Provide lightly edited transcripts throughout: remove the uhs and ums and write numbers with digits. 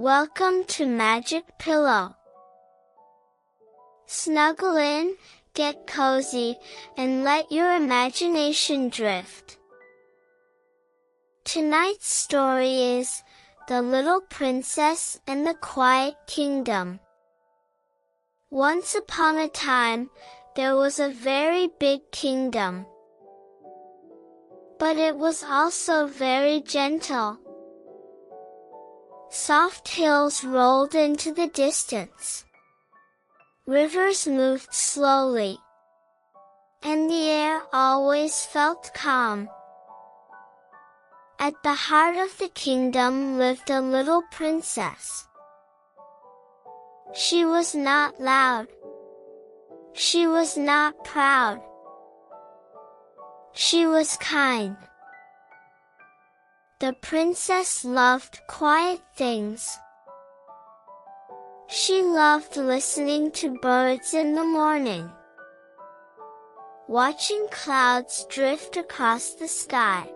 Welcome to Magic Pillow. Snuggle in, get cozy, and let your imagination drift. Tonight's story is The Little Princess and the Quiet Kingdom. Once upon a time, there was a very big kingdom. But it was also very gentle. Soft hills rolled into the distance. Rivers moved slowly. And the air always felt calm. At the heart of the kingdom lived a little princess. She was not loud. She was not proud. She was kind. The princess loved quiet things. She loved listening to birds in the morning, watching clouds drift across the sky,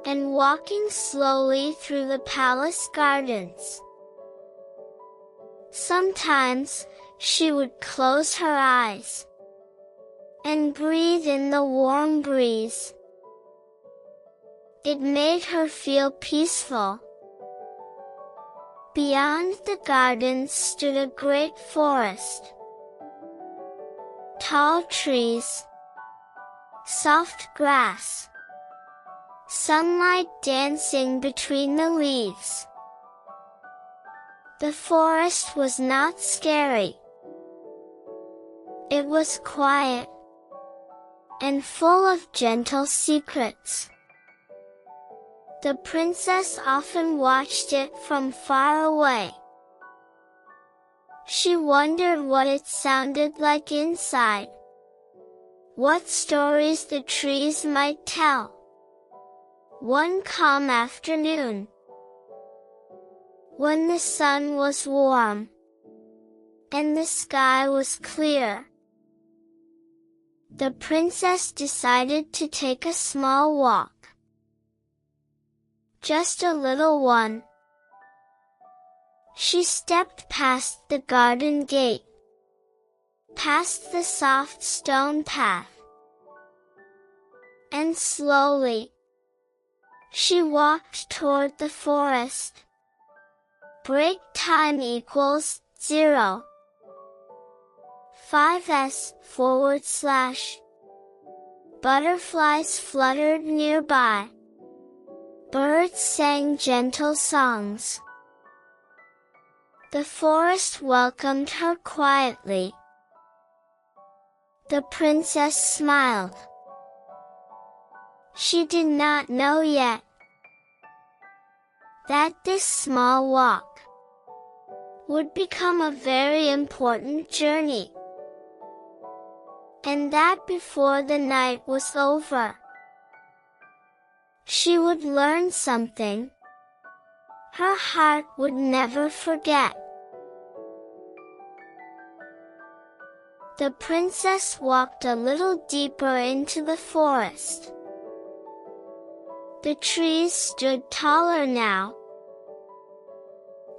and walking slowly through the palace gardens. Sometimes, she would close her eyes and breathe in the warm breeze. It made her feel peaceful. Beyond the gardens stood a great forest. Tall trees, soft grass, sunlight dancing between the leaves. The forest was not scary. It was quiet and full of gentle secrets. The princess often watched it from far away. She wondered what it sounded like inside, what stories the trees might tell. One calm afternoon, when the sun was warm and the sky was clear, the princess decided to take a small walk. Just a little one. She stepped past the garden gate, past the soft stone path, and slowly, she walked toward the forest. Break time equals 0. 5s/. Butterflies fluttered nearby. Birds sang gentle songs. The forest welcomed her quietly. The princess smiled. She did not know yet that this small walk would become a very important journey, and that before the night was over, she would learn something her heart would never forget. The princess walked a little deeper into the forest. The trees stood taller now.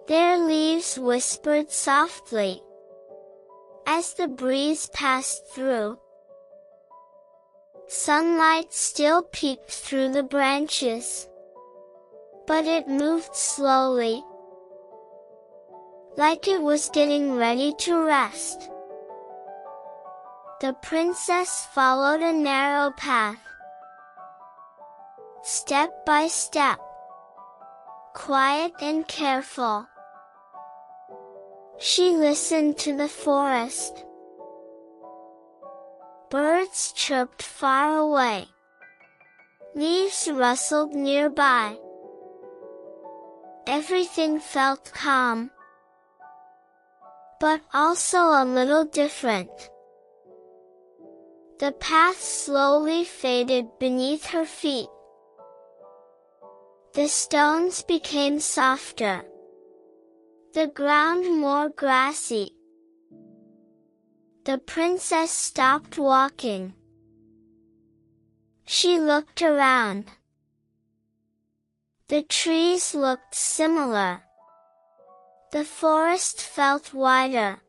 Their leaves whispered softly as the breeze passed through. Sunlight still peeked through the branches, but it moved slowly, like it was getting ready to rest. The princess followed a narrow path, step by step, quiet and careful. She listened to the forest. Birds chirped far away. Leaves rustled nearby. Everything felt calm, but also a little different. The path slowly faded beneath her feet. The stones became softer. The ground more grassy. The princess stopped walking. She looked around. The trees looked similar. The forest felt wider.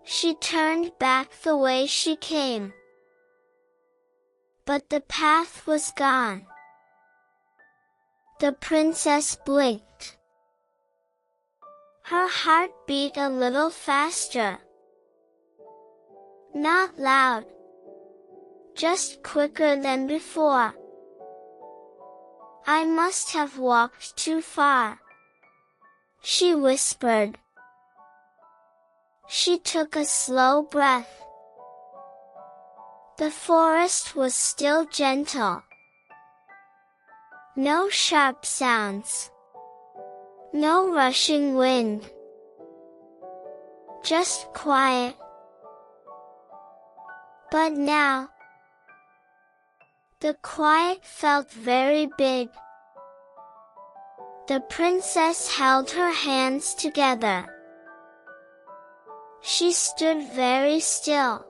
She turned back the way she came. But the path was gone. The princess blinked. Her heart beat a little faster. Not loud, just quicker than before. I must have walked too far, she whispered. She took a slow breath. The forest was still gentle. No sharp sounds. No rushing wind. Just quiet. But now, the quiet felt very big. The princess held her hands together. She stood very still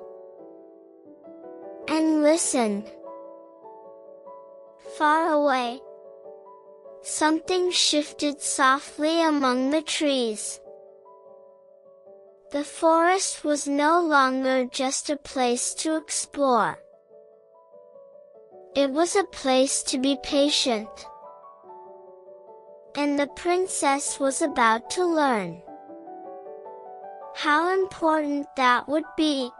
and listened. Far away, something shifted softly among the trees. The forest was no longer just a place to explore. It was a place to be patient. And the princess was about to learn how important that would be.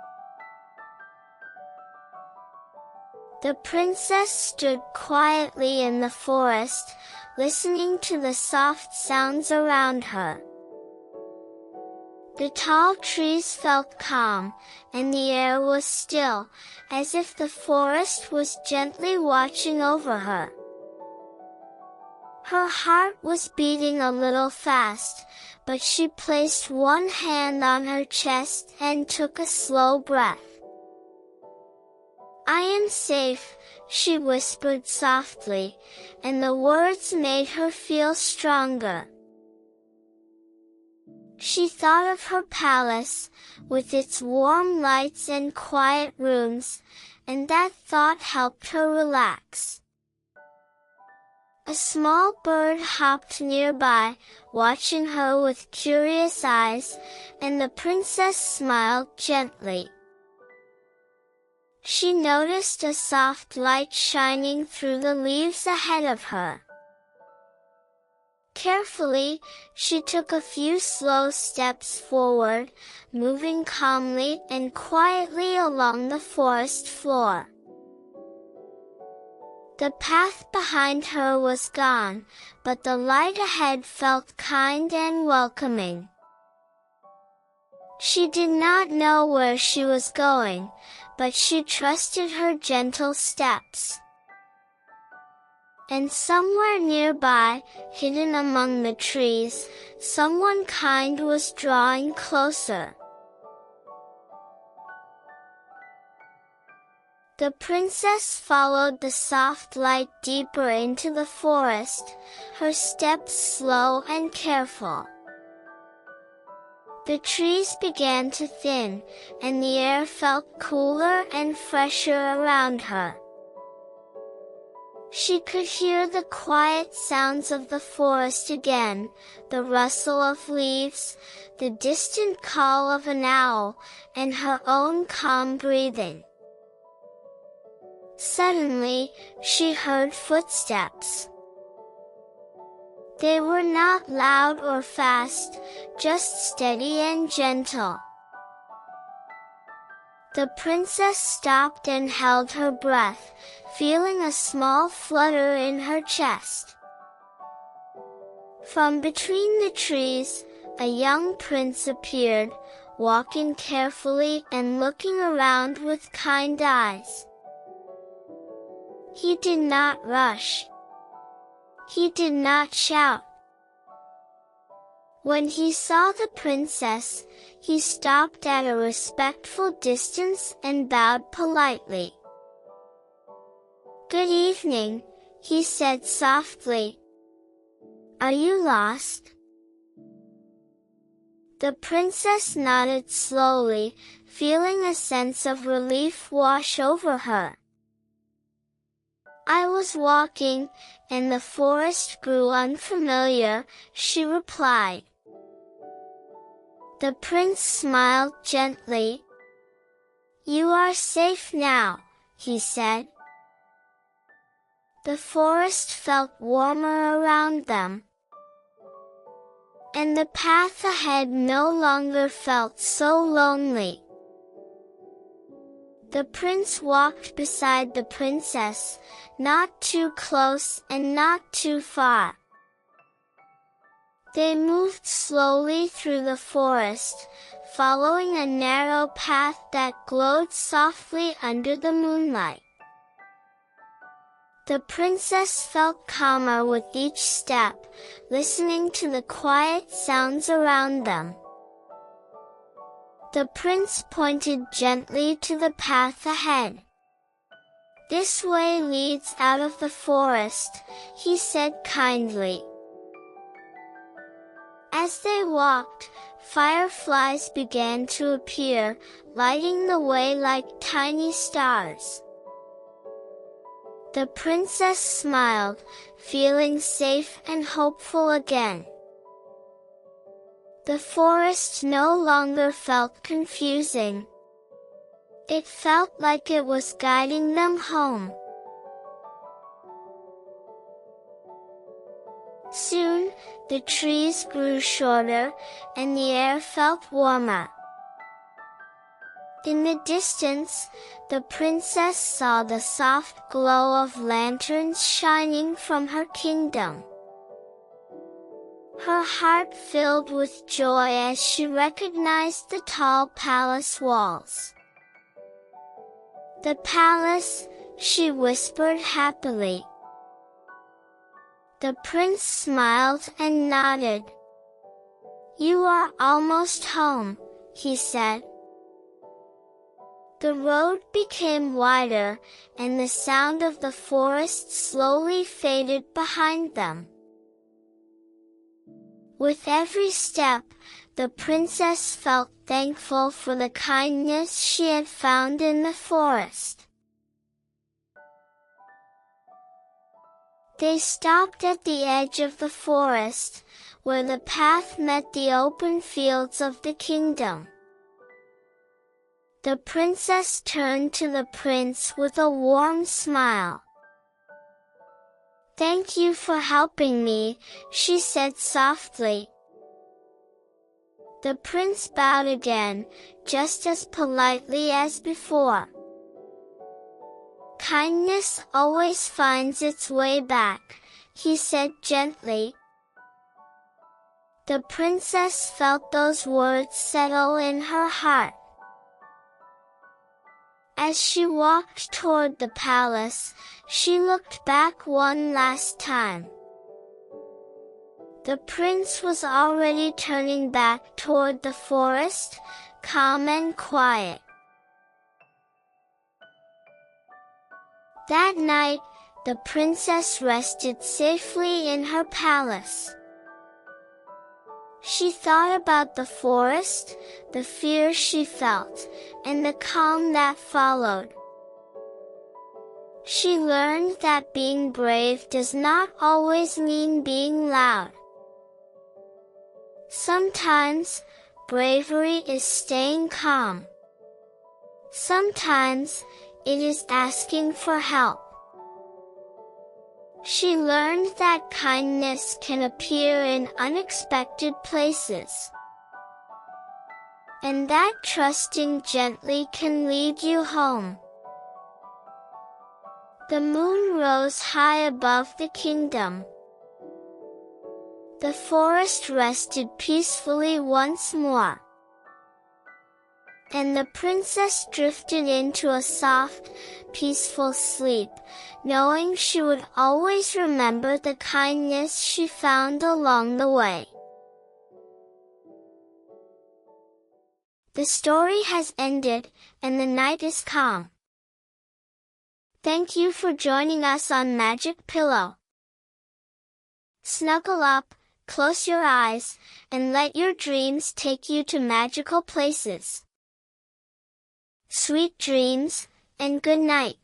The princess stood quietly in the forest, listening to the soft sounds around her. The tall trees felt calm, and the air was still, as if the forest was gently watching over her. Her heart was beating a little fast, but she placed one hand on her chest and took a slow breath. I am safe, she whispered softly, and the words made her feel stronger. She thought of her palace, with its warm lights and quiet rooms, and that thought helped her relax. A small bird hopped nearby, watching her with curious eyes, and the princess smiled gently. She noticed a soft light shining through the leaves ahead of her. Carefully, she took a few slow steps forward, moving calmly and quietly along the forest floor. The path behind her was gone, but the light ahead felt kind and welcoming. She did not know where she was going, but she trusted her gentle steps. And somewhere nearby, hidden among the trees, someone kind was drawing closer. The princess followed the soft light deeper into the forest, her steps slow and careful. The trees began to thin, and the air felt cooler and fresher around her. She could hear the quiet sounds of the forest again, the rustle of leaves, the distant call of an owl, and her own calm breathing. Suddenly, she heard footsteps. They were not loud or fast, just steady and gentle. The princess stopped and held her breath, feeling a small flutter in her chest. From between the trees, a young prince appeared, walking carefully and looking around with kind eyes. He did not rush. He did not shout. When he saw the princess, he stopped at a respectful distance and bowed politely. "Good evening," he said softly. "Are you lost?" The princess nodded slowly, feeling a sense of relief wash over her. I was walking, and the forest grew unfamiliar, she replied. The prince smiled gently. You are safe now, he said. The forest felt warmer around them, and the path ahead no longer felt so lonely. The prince walked beside the princess, not too close and not too far. They moved slowly through the forest, following a narrow path that glowed softly under the moonlight. The princess felt calmer with each step, listening to the quiet sounds around them. The prince pointed gently to the path ahead. This way leads out of the forest, he said kindly. As they walked, fireflies began to appear, lighting the way like tiny stars. The princess smiled, feeling safe and hopeful again. The forest no longer felt confusing. It felt like it was guiding them home. Soon, the trees grew shorter, and the air felt warmer. In the distance, the princess saw the soft glow of lanterns shining from her kingdom. Her heart filled with joy as she recognized the tall palace walls. The palace, she whispered happily. The prince smiled and nodded. You are almost home, he said. The road became wider, and the sound of the forest slowly faded behind them. With every step, the princess felt thankful for the kindness she had found in the forest. They stopped at the edge of the forest, where the path met the open fields of the kingdom. The princess turned to the prince with a warm smile. Thank you for helping me, she said softly. The prince bowed again, just as politely as before. Kindness always finds its way back, he said gently. The princess felt those words settle in her heart. As she walked toward the palace, she looked back one last time. The prince was already turning back toward the forest, calm and quiet. That night, the princess rested safely in her palace. She thought about the forest, the fear she felt, and the calm that followed. She learned that being brave does not always mean being loud. Sometimes, bravery is staying calm. Sometimes, it is asking for help. She learned that kindness can appear in unexpected places, and that trusting gently can lead you home. The moon rose high above the kingdom. The forest rested peacefully once more, and the princess drifted into a soft, peaceful sleep, knowing she would always remember the kindness she found along the way. The story has ended, and the night is calm. Thank you for joining us on Magic Pillow. Snuggle up, close your eyes, and let your dreams take you to magical places. Sweet dreams, and good night.